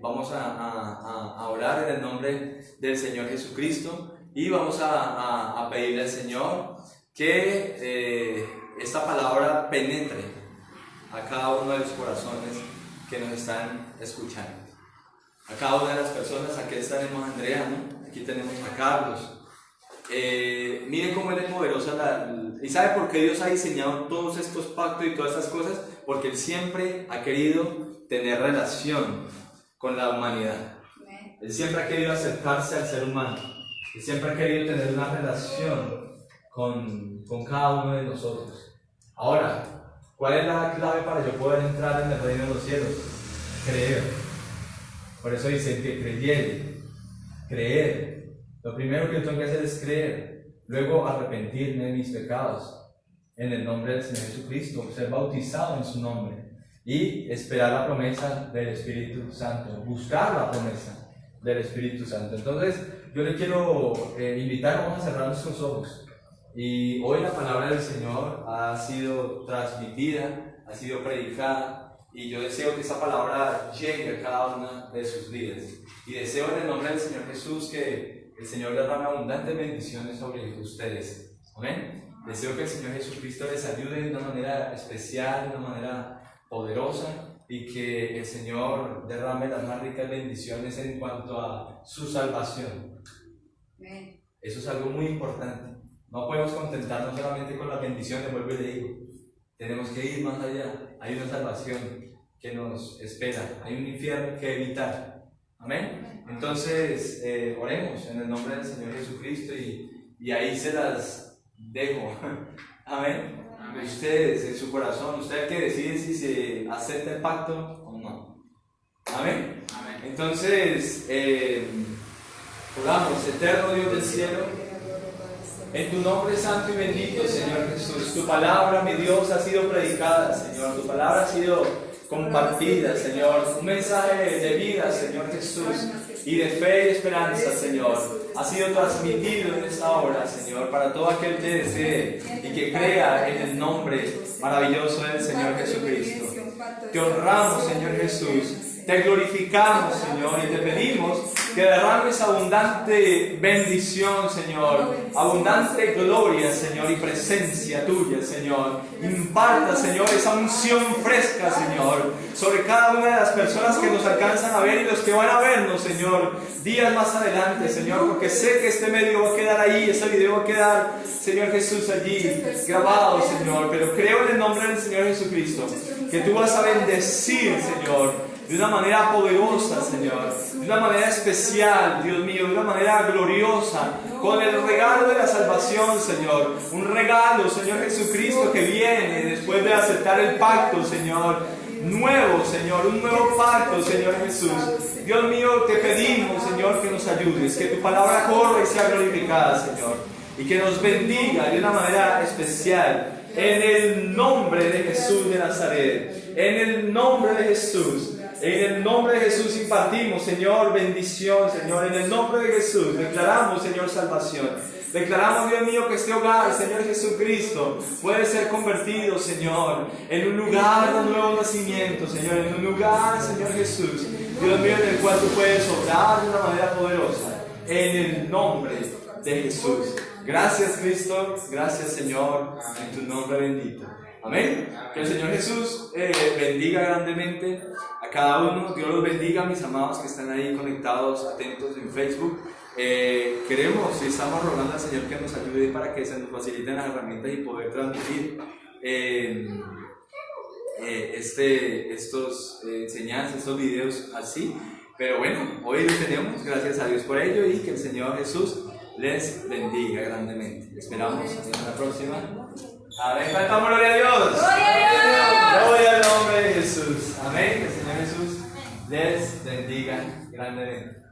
Vamos a orar en el nombre del Señor Jesucristo y vamos a pedirle al Señor que esta palabra penetre a cada uno de los corazones que nos están escuchando. A cada una de las personas, aquí tenemos a Andrea, ¿no? Aquí tenemos a Carlos. Miren cómo Él es poderosa. ¿Y sabe por qué Dios ha diseñado todos estos pactos y todas estas cosas? Porque Él siempre ha querido tener relación con la humanidad. Él siempre ha querido acercarse al ser humano. Él siempre ha querido tener una relación con cada uno de nosotros. Ahora, ¿cuál es la clave para yo poder entrar en el reino de los cielos? Creer. Por eso dicen que creer. Lo primero que yo tengo que hacer es creer. Luego arrepentirme de mis pecados en el nombre del Señor Jesucristo, ser bautizado en su nombre y esperar la promesa del Espíritu Santo, buscar la promesa del Espíritu Santo. Entonces yo le quiero invitar, vamos a cerrar nuestros ojos, y hoy la palabra del Señor ha sido transmitida, ha sido predicada Y yo deseo que esa palabra llegue a cada una de sus vidas. Y deseo en el nombre del Señor Jesús que el Señor derrame abundantes bendiciones sobre ustedes. Amén. Deseo que el Señor Jesucristo les ayude de una manera especial, de una manera poderosa, y que el Señor derrame las más ricas bendiciones en cuanto a su salvación. Eso es algo muy importante. No podemos contentarnos solamente con las bendiciones, vuelvo y le digo. Tenemos que ir más allá. Hay una salvación que nos espera, hay un infierno que evitar. Amén. Entonces, oremos en el nombre del Señor Jesucristo y ahí se las dejo. Amén. Amén. Ustedes en su corazón, usted que decide si se acepta el pacto o no. Amén. Amén. Entonces, oramos, eterno Dios del cielo, en tu nombre santo y bendito, Señor Jesús. Tu palabra, mi Dios, ha sido predicada, Señor. Tu palabra ha sido compartida, Señor. Un mensaje de vida, Señor Jesús, y de fe y esperanza, Señor. Ha sido transmitido en esta hora, Señor, para todo aquel que desee y que crea en el nombre maravilloso del Señor Jesucristo. Te honramos, Señor Jesús. Te glorificamos, Señor, y te pedimos que derrames abundante bendición, Señor, abundante gloria, Señor, y presencia tuya, Señor. Imparta, Señor, esa unción fresca, Señor, sobre cada una de las personas que nos alcanzan a ver y los que van a vernos, Señor, días más adelante, Señor, porque sé que este medio va a quedar ahí, ese video va a quedar, Señor Jesús, allí grabado, Señor, pero creo en el nombre del Señor Jesucristo que tú vas a bendecir, Señor, de una manera poderosa, Señor, de una manera especial, Dios mío, de una manera gloriosa, con el regalo de la salvación, Señor. Un regalo, Señor Jesucristo, que viene después de aceptar el pacto, Señor. Nuevo, Señor, un nuevo pacto, Señor Jesús. Dios mío, te pedimos, Señor, que nos ayudes, que tu palabra corra y sea glorificada, Señor, y que nos bendiga de una manera especial. En el nombre de Jesús de Nazaret, en el nombre de Jesús. En el nombre de Jesús impartimos, Señor, bendición, Señor. En el nombre de Jesús declaramos, Señor, salvación. Declaramos, Dios mío, que este hogar, Señor Jesucristo, puede ser convertido, Señor, en un lugar de nuevo nacimiento, Señor. En un lugar, Señor Jesús, Dios mío, en el cual tú puedes obrar de una manera poderosa. En el nombre de Jesús. Gracias, Cristo. Gracias, Señor. En tu nombre bendito. Amén. Que el Señor Jesús bendiga grandemente a cada uno. Dios los bendiga, mis amados que están ahí conectados, atentos en Facebook. Queremos y estamos rogando al Señor que nos ayude para que se nos faciliten las herramientas y poder transmitir estos enseñanzas, estos videos así. Pero bueno, hoy lo tenemos, gracias a Dios por ello, y que el Señor Jesús les bendiga grandemente. Esperamos en la próxima. Amén. Cantamos gloria a Dios. ¡Gloria a Dios! Gloria al nombre de Jesús. Amén. Que el Señor Jesús les bendiga grandemente.